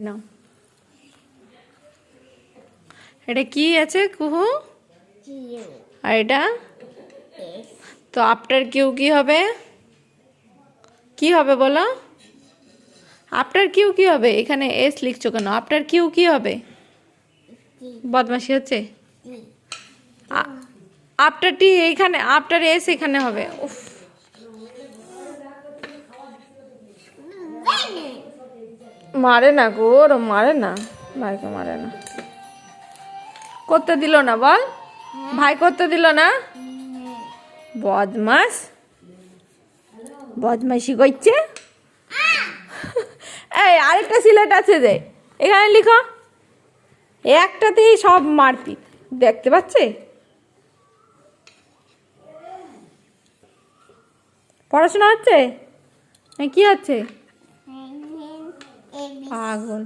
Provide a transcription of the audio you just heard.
নাও, এটা কি আছে কুহু? আর এটা তো আফটার কিউ কি হবে? কি হবে বলো? আফটার কিউ কি হবে? এখানে এস লিখছো কেন? আফটার কিউ কি হবে? বদমাশি হচ্ছে। আফটার টি এইখানে, আফটার এস এখানে হবে। উফ, মারে না গো, ওরম মারে না, ভাইকে মারে না। করতে দিল না বল, ভাই করতে দিল না। বদমাস, বদমাইশি করছে। এই আরেকটা সিলেট আছে যে, এখানে লিখো। একটাতেই সব মারপিট দেখতে পাচ্ছে। পড়াশোনা হচ্ছে? কি হচ্ছে? পাগল।